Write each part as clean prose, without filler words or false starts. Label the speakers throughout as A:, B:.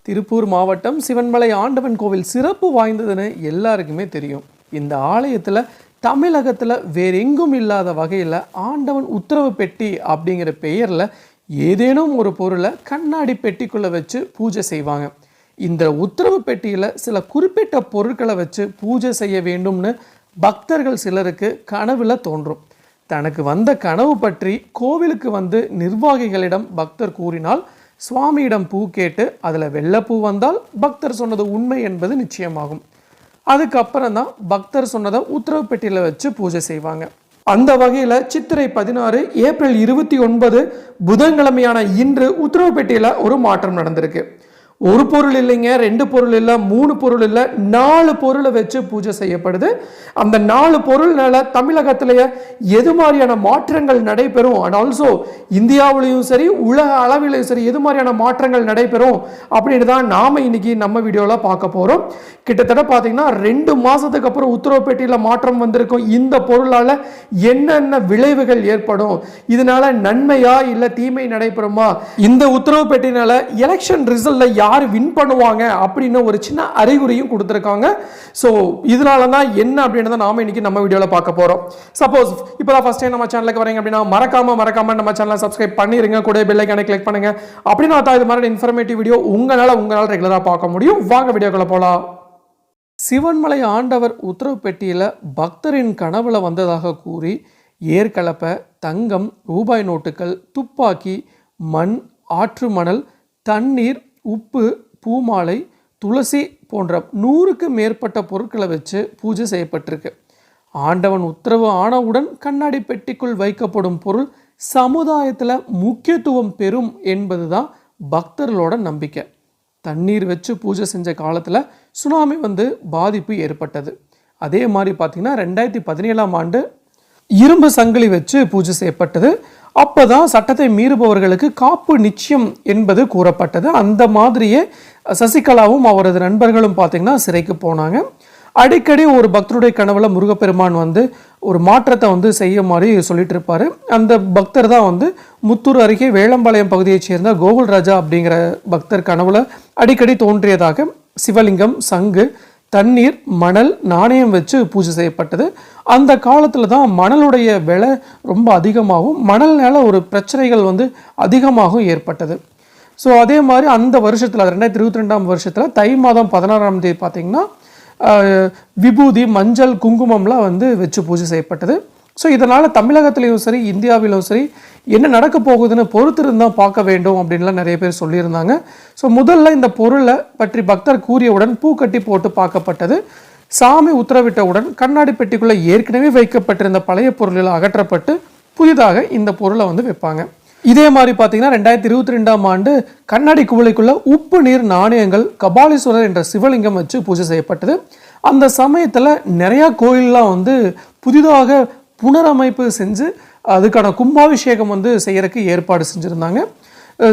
A: திருப்பூர் மாவட்டம் சிவன்மலை ஆண்டவன் கோவில் சிறப்பு வாய்ந்ததுன்னு எல்லாருக்குமே தெரியும். இந்த ஆலயத்தில் தமிழகத்தில் வேற எங்கும் இல்லாத வகையில் ஆண்டவன் உத்தரவு பெட்டி அப்படிங்கிற பெயரில் ஏதேனும் ஒரு பொருளை கண்ணாடி பெட்டிக்குள்ளே வச்சு பூஜை செய்வாங்க. இந்த உத்தரவு பெட்டியில் சில குறிப்பிட்ட பொருட்களை வச்சு பூஜை செய்ய வேண்டும்னு பக்தர்கள் சிலருக்கு கனவுல தோன்றும். தனக்கு வந்த கனவு பற்றி கோவிலுக்கு வந்து நிர்வாகிகளிடம் பக்தர் கூறினால் சுவாமியிடம் பூ கேட்டு அதில் வெள்ளைப்பூ வந்தால் பக்தர் சொன்னது உண்மை என்பது நிச்சயமாகும். அதுக்கப்புறம் தான் பக்தர் சொன்னதை உத்தரவு பெட்டியில் வச்சு பூஜை செய்வாங்க. அந்த வகையில் சித்திரை 16 ஏப்ரல் 29 புதன்கிழமையான இன்று உத்தரவு பெட்டியில் ஒரு மாற்றம் நடந்திருக்கு. ஒரு பொருள் இல்லைங்க, 2 பொருள் இல்லை, 3 பொருள் இல்லை, 4 பொருளை வச்சு பூஜை செய்யப்படுது. அந்த 4 பொருள்னால தமிழகத்திலேயே எது மாதிரியான மாற்றங்கள் நடைபெறும், அண்ட் ஆல்சோ இந்தியாவிலையும் சரி உலக அளவிலையும் சரி எது மாதிரியான மாற்றங்கள் நடைபெறும் அப்படின்னு தான் நாம் இன்னைக்கு நம்ம வீடியோவில் பார்க்க போகிறோம். கிட்டத்தட்ட பார்த்தீங்கன்னா 2 மாதத்துக்கு அப்புறம் உத்தரவு பெட்டியில் மாற்றம் வந்திருக்கும். இந்த பொருளால் என்னென்ன விளைவுகள் ஏற்படும், இதனால நன்மையா இல்லை தீமை நடைபெறுமா, இந்த உத்தரவு பெட்டினால எலெக்ஷன் ரிசல்ட்ல யார் வின் பண்ணுவாங்க அப்படின்னு ஒரு சின்ன அறிகுறியும் கொடுத்துருக்காங்க. ஸோ இதனால தான் என்ன அப்படின்னு தான் நாம இன்னைக்கு நம்ம வீடியோவில் பார்க்க போகிறோம். சப்போஸ் இப்போ தான் ஃபர்ஸ்ட் டைம் நம்ம சேனலுக்கு வரீங்க அப்படின்னா மறக்காம நம்ம சேனலை சப்ஸ்கிரைப் பண்ணிருங்க, கூட பெல் ஐகானை கிளிக் பண்ணுங்க. அப்படின்னா தான் இது மாதிரி இன்ஃபர்மேட்டிவ் வீடியோ உங்களால் ரெகுலராக பார்க்க முடியும். வாங்க வீடியோக்குள்ள போகலாம். சிவன்மலை ஆண்டவர் உத்தரவு பெட்டியில் பக்தரின் கனவுல வந்ததாக கூறி ஏற்கலப்பை, தங்கம், ரூபாய் நோட்டுகள், துப்பாக்கி, மண், ஆற்று மணல், தண்ணீர், உப்பு, பூமாலை, துளசி போன்ற 100க்கு மேற்பட்ட பொருட்களை வச்சு பூஜை செய்யப்பட்டிருக்கு. ஆண்டவன் உத்தரவு ஆனவுடன் கண்ணாடி பெட்டிக்குள் வைக்கப்படும் பொருள் சமுதாயத்தில் முக்கியத்துவம் பெறும் என்பது தான் பக்தர்களோட நம்பிக்கை. தண்ணீர் வச்சு பூஜை செஞ்ச காலத்தில் சுனாமி வந்து பாதிப்பு ஏற்பட்டது. அதே மாதிரி பார்த்திங்கன்னா 2017ஆம் ஆண்டு இரும்பு சங்கிலி வச்சு பூஜை செய்யப்பட்டது. அப்போதான் சட்டத்தை மீறுபவர்களுக்கு காப்பு நிச்சயம் என்பது கூறப்பட்டது. அந்த மாதிரியே சசிகலாவும் அவரது நண்பர்களும் பார்த்திங்கன்னா சிறைக்கு போனாங்க. அடிக்கடி ஒரு பக்தருடைய கனவுல முருகப்பெருமான் வந்து ஒரு மாற்றத்தை வந்து செய்ய மாதிரி சொல்லிட்டு இருப்பாரு. அந்த பக்தர் தான் வந்து முத்தூர் அருகே வேளம்பாளையம் பகுதியைச் சேர்ந்த கோகுல்ராஜா அப்படிங்கிற பக்தர் கனவுல அடிக்கடி தோன்றியதாக சிவலிங்கம், சங்கு, தண்ணீர், மணல், நாணயம் வச்சு பூஜை செய்யப்பட்டது. அந்த காலத்தில் தான் மணலுடைய விலை ரொம்ப அதிகமாகவும் மணல்னால ஒரு பிரச்சனைகள் வந்து அதிகமாகவும் ஏற்பட்டது. ஸோ அதே மாதிரி அந்த வருஷத்தில் 2022ஆம் வருஷத்தில் தை மாதம் 16ஆம் தேதி பார்த்திங்கன்னா விபூதி, மஞ்சள், குங்குமம்லாம் வந்து வச்சு பூஜை செய்யப்பட்டது. ஸோ இதனால் தமிழகத்திலையும் சரி இந்தியாவிலும் சரி என்ன நடக்க போகுதுன்னு பொறுத்திருந்தான் பார்க்க வேண்டும் அப்படின்லாம் நிறைய பேர் சொல்லியிருந்தாங்க. ஸோ முதல்ல இந்த பொருளை பற்றி பக்தர் கூறியவுடன் பூ கட்டி போட்டு பார்க்கப்பட்டது. சாமி உத்தரவிட்டவுடன் கண்ணாடி பெட்டிக்குள்ளே ஏற்கனவே வைக்கப்பட்டிருந்த பழைய பொருள்கள் அகற்றப்பட்டு புதிதாக இந்த பொருளை வந்து வைப்பாங்க. இதே மாதிரி பார்த்தீங்கன்னா 2022ஆம் ஆண்டு கண்ணாடி குவளைக்குள்ள உப்பு நீர் நாணயங்கள், கபாலீஸ்வரர் என்ற சிவலிங்கம் வச்சு பூஜை செய்யப்பட்டது. அந்த சமயத்தில் நிறையா கோயிலெலாம் வந்து புதிதாக புனரமைப்பு செஞ்சு அதுக்கான கும்பாபிஷேகம் வந்து செய்யறதுக்கு ஏற்பாடு செஞ்சுருந்தாங்க.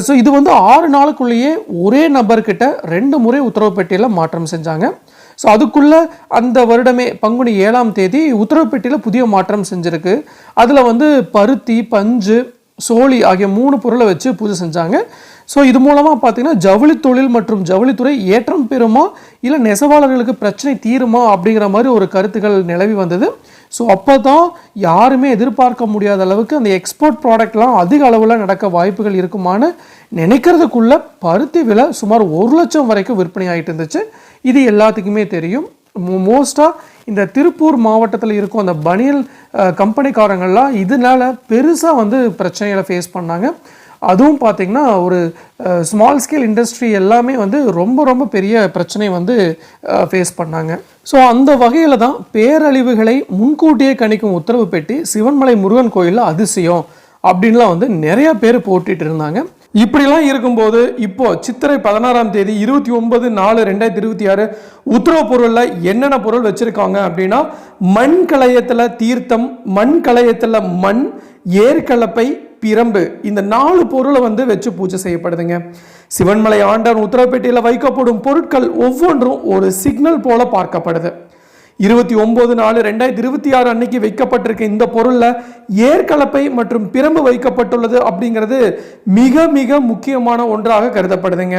A: ஸோ இது வந்து 6 நாளுக்குள்ளேயே ஒரே நபர்கிட்ட 2 முறை உத்தரவு பெட்டியில் மாற்றம் செஞ்சாங்க. ஸோ அதுக்குள்ளே அந்த வருடமே பங்குனி 7ஆம் தேதி உத்தரவு பெட்டியில் புதிய மாற்றம் செஞ்சுருக்கு. அதில் வந்து பருத்தி, பஞ்சு, சோழி ஆகிய 3 பொருளை வச்சு பூஜை செஞ்சாங்க. ஸோ இது மூலமாக பார்த்தீங்கன்னா ஜவுளி தொழில் மற்றும் ஜவுளித்துறை ஏற்றம் பெறுமா இல்லை நெசவாளர்களுக்கு பிரச்சனை தீருமா அப்படிங்கிற மாதிரி ஒரு கருத்துக்கள் நிலவி வந்தது. ஸோ அப்போ தான் யாருமே எதிர்பார்க்க முடியாத அளவுக்கு அந்த எக்ஸ்போர்ட் ப்ராடக்ட்லாம் அதிக அளவில் நடக்க வாய்ப்புகள் இருக்குமான்னு நினைக்கிறதுக்குள்ள பருத்தி விலை சுமார் 1 லட்சம் வரைக்கும் விற்பனை ஆகிட்டு இருந்துச்சு. இது எல்லாத்துக்குமே தெரியும். மோஸ்ட்டாக இந்த திருப்பூர் மாவட்டத்தில் இருக்கும் அந்த பனியல் கம்பெனிக்காரங்கள்லாம் இதனால பெருசாக வந்து பிரச்சனைகளை ஃபேஸ் பண்ணாங்க. அதுவும் பார்த்திங்கன்னா ஒரு ஸ்மால் ஸ்கேல் இண்டஸ்ட்ரி எல்லாமே வந்து ரொம்ப பெரிய பிரச்சனை வந்து ஃபேஸ் பண்ணாங்க. ஸோ அந்த வகையில் தான் பேரழிவுகளை முன்கூட்டியே கணிக்கும் உத்தரவு பெட்டி சிவன்மலை முருகன் கோயிலில் அதிசயம் அப்படின்லாம் வந்து நிறைய பேர் போட்டிட்டு இருந்தாங்க. இப்படிலாம் இருக்கும்போது இப்போ சித்திரை 16ஆம் தேதி 29/4/2026 உத்தரவு பொருளில் என்னென்ன பொருள் வச்சுருக்காங்க அப்படின்னா மண் கலயத்தில் தீர்த்தம், மண் கலயத்தில் மண், ஏற்கலப்பை, பிரம்பு, இந்த 4 பொருளை வந்து வச்சு பூஜை செய்யப்படுதுங்க. சிவன்மலை ஆண்டவன் உத்தரவு பெட்டியில் வைக்கப்படும் பொருட்கள் ஒவ்வொன்றும் ஒரு சிக்னல் போல பார்க்கப்படுது. 29/4/2026 அன்னைக்கு வைக்கப்பட்டிருக்க இந்த பொருளில் ஏற்கலப்பை மற்றும் பிரம்பு வைக்கப்பட்டுள்ளது அப்படிங்கிறது மிக மிக முக்கியமான ஒன்றாக கருதப்படுதுங்க.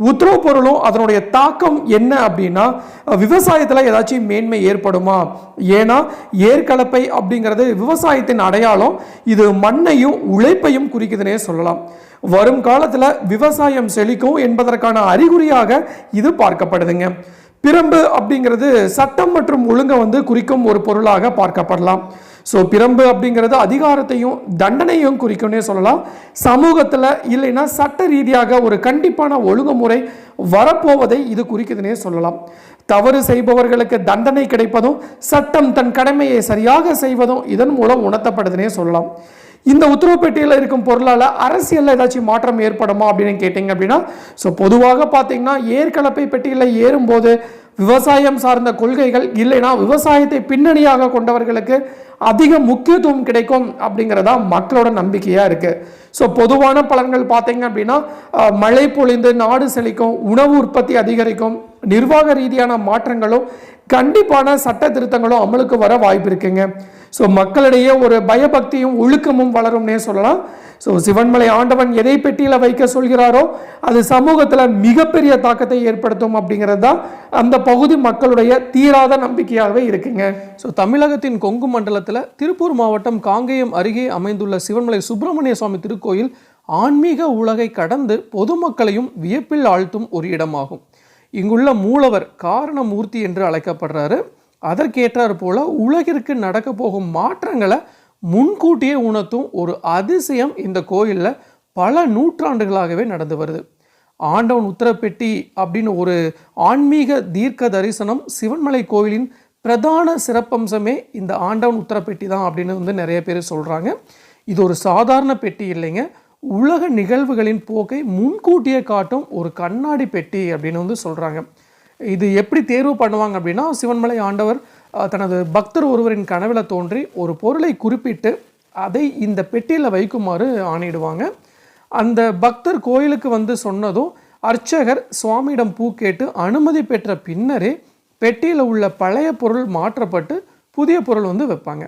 A: உத்தரவு பொருளும் அதனுடைய தாக்கம் என்ன அப்படின்னா, விவசாயத்தில் ஏதாச்சும் மேன்மை ஏற்படுமா? ஏன்னா ஏற்கலப்பை அப்படிங்கிறது விவசாயத்தின் அடையாளம். இது மண்ணையும் உழைப்பையும் குறிக்குதுன்னே சொல்லலாம். வரும் காலத்தில் விவசாயம் செழிக்கும் என்பதற்கான அறிகுறியாக இது பார்க்கப்படுதுங்க. பிரம்பு அப்படிங்கிறது சட்டம் மற்றும் ஒழுங்கை குறிக்கும் ஒரு பொருளாக பார்க்கப்படலாம். ஸோ பிரம்பு அப்படிங்கிறது அதிகாரத்தையும் தண்டனையும் குறிக்கும்னே சொல்லலாம். சமூகத்தில் இல்லைன்னா சட்ட ரீதியாக ஒரு கண்டிப்பான ஒழுங்குமுறை வரப்போவதை இது குறிக்குதுன்னே சொல்லலாம். தவறு செய்பவர்களுக்கு தண்டனை கிடைப்பதும் சட்டம் தன் கடமையை சரியாக செய்வதும் இதன் மூலம் உணர்த்தப்படுதுன்னே சொல்லலாம். இந்த உத்தரவு பெட்டியில் இருக்கும் பொருளால் அரசியலில் ஏதாச்சும் மாற்றம் ஏற்படுமா அப்படின்னு கேட்டிங்க அப்படின்னா, ஸோ பொதுவாக பார்த்தீங்கன்னா ஏற்கலப்பை பெட்டியில் ஏறும்போது விவசாயம் சார்ந்த கொள்கைகள் இல்லைன்னா விவசாயத்தை பின்னணியாக கொண்டவர்களுக்கு அதிக முக்கியத்துவம் கிடைக்கும் அப்படிங்கிறதா மக்களோட நம்பிக்கையாக இருக்குது. ஸோ பொதுவான பலன்கள் பார்த்தீங்க அப்படின்னா, மழை பொழிந்து நாடு செழிக்கும், உணவு உற்பத்தி அதிகரிக்கும், நிர்வாக ரீதியான மாற்றங்களும் கண்டிப்பான சட்ட திருத்தங்களும் அமலுக்கு வர வாய்ப்பு இருக்குங்க. ஸோ மக்களிடையே ஒரு பயபக்தியும் ஒழுக்கமும் வளரும்னே சொல்லலாம். ஸோ சிவன்மலை ஆண்டவன் எதை பெட்டியில் வைக்க சொல்கிறாரோ அது சமூகத்தில் மிகப்பெரிய தாக்கத்தை ஏற்படுத்தும் அப்படிங்கிறது தான் அந்த பகுதி மக்களுடைய தீராத நம்பிக்கையாகவே இருக்குங்க. ஸோ தமிழகத்தின் கொங்கு மண்டலத்தில் திருப்பூர் மாவட்டம் காங்கேயம் அருகே அமைந்துள்ள சிவன்மலை சுப்பிரமணிய சுவாமி திருக்கோயில் ஆன்மீக உலகை கடந்து பொதுமக்களையும் வியப்பில் ஆழ்த்தும் ஒரு இடமாகும். இங்குள்ள மூலவர் காரணமூர்த்தி என்று அழைக்கப்படுறாரு. அதற்கேற்றார் போல உலகிற்கு நடக்க போகும் மாற்றங்களை முன்கூட்டியே உணர்த்தும் ஒரு அதிசயம் இந்த கோயிலில் பல நூற்றாண்டுகளாகவே நடந்து வருது. ஆண்டவன் உத்தரப்பெட்டி அப்படின்னு ஒரு ஆன்மீக தீர்க்க தரிசனம் சிவன்மலை கோயிலின் பிரதான சிறப்பம்சமே இந்த ஆண்டவன் உத்தரப்பெட்டி தான் அப்படின்னு நிறைய பேர் சொல்கிறாங்க. இது ஒரு சாதாரண பெட்டி இல்லைங்க, உலக நிகழ்வுகளின் போக்கை முன்கூட்டியே காட்டும் ஒரு கண்ணாடி பெட்டி அப்படின்னு சொல்கிறாங்க. இது எப்படி தேர்வு பண்ணுவாங்க அப்படின்னா, சிவன்மலை ஆண்டவர் தனது பக்தர் ஒருவரின் கனவில் தோன்றி ஒரு பொருளை குறிப்பிட்டு அதை இந்த பெட்டியில் வைக்குமாறு ஆணையிடுவாங்க. அந்த பக்தர் கோயிலுக்கு சொன்னதும் அர்ச்சகர் சுவாமியிடம் பூ கேட்டு அனுமதி பெற்ற பின்னரே பெட்டியில் உள்ள பழைய பொருள் மாற்றப்பட்டு புதிய பொருள் வைப்பாங்க.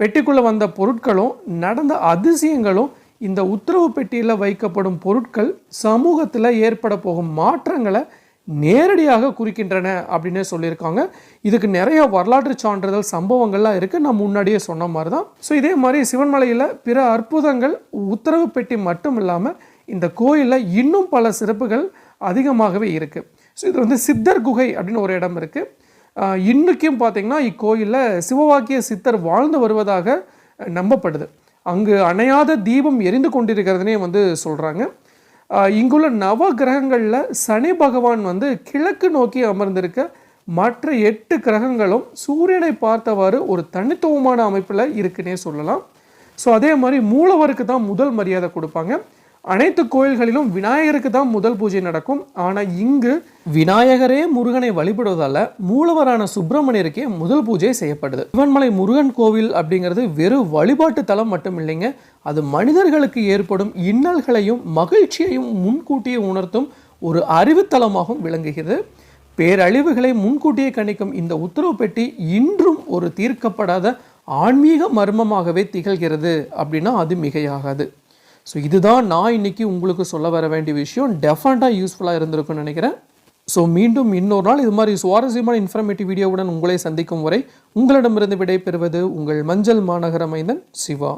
A: பெட்டிக்குள்ளே வந்த பொருட்களும் நடந்த அதிசயங்களும் இந்த உத்தரவு பெட்டியில் வைக்கப்படும் பொருட்கள் சமூகத்தில் ஏற்பட போகும் மாற்றங்களை நேரடியாக குறிக்கின்றன அப்படின்னு சொல்லியிருக்காங்க. இதுக்கு நிறைய வரலாற்று சான்றிதழ் சம்பவங்கள்லாம் இருக்குது. நான் முன்னாடியே சொன்ன மாதிரி தான். ஸோ இதே மாதிரி சிவன்மலையில் பிற அற்புதங்கள் உத்தரவு பெட்டி மட்டும் இல்லாமல் இந்த கோயிலில் இன்னும் பல சிறப்புகள் அதிகமாகவே இருக்குது. ஸோ இது சித்தர் குகை அப்படின்னு ஒரு இடம் இருக்குது. இன்றைக்கும் பார்த்திங்கன்னா இக்கோயிலில் சிவவாக்கிய சித்தர் வாழ்ந்து வருவதாக நம்பப்படுது. அங்கு அணையாத தீபம் எரிந்து கொண்டிருக்கிறதுனே சொல்கிறாங்க. இங்குள்ள நவ கிரகங்களில் சனி பகவான் கிழக்கு நோக்கி அமர்ந்திருக்க, மற்ற 8 கிரகங்களும் சூரியனை பார்த்தவாறு ஒரு தனித்துவமான அமைப்பில் இருக்குன்னே சொல்லலாம். ஸோ அதே மாதிரி மூலவருக்கு தான் முதல் மரியாதை கொடுப்பாங்க. அனைத்து கோயில்களிலும் விநாயகருக்கு தான் முதல் பூஜை நடக்கும். ஆனால் இங்கு விநாயகரே முருகனை வழிபடுவதால் மூலவரான சுப்பிரமணியருக்கே முதல் பூஜை செய்யப்படுது. சிவன்மலை முருகன் கோவில் அப்படிங்கிறது வெறும் வழிபாட்டு தலம் மட்டும் இல்லைங்க, அது மனிதர்களுக்கு ஏற்படும் இன்னல்களையும் மகிழ்ச்சியையும் முன்கூட்டியே உணர்த்தும் ஒரு அறிவுத்தலமாகவும் விளங்குகிறது. பேரழிவுகளை முன்கூட்டியே கணிக்கும் இந்த உத்தரவு பெட்டி இன்றும் ஒரு தீர்க்கப்படாத ஆன்மீக மர்மமாகவே திகழ்கிறது அப்படின்னா அது மிகையாகாது. ஸோ இதுதான் நான் இன்னைக்கு உங்களுக்கு சொல்ல வர வேண்டிய விஷயம். டெஃபினட்டாக யூஸ்ஃபுல்லாக இருந்திருக்கும்னு நினைக்கிறேன். ஸோ மீண்டும் இன்னொரு நாள் இது மாதிரி சுவாரஸ்யமான இன்ஃபர்மேட்டிவ் வீடியோவுடன் உங்களை சந்திக்கும் வரை உங்களிடமிருந்து விடை பெறுவது உங்கள் மஞ்சள் மாநகர மைந்தன் சிவா.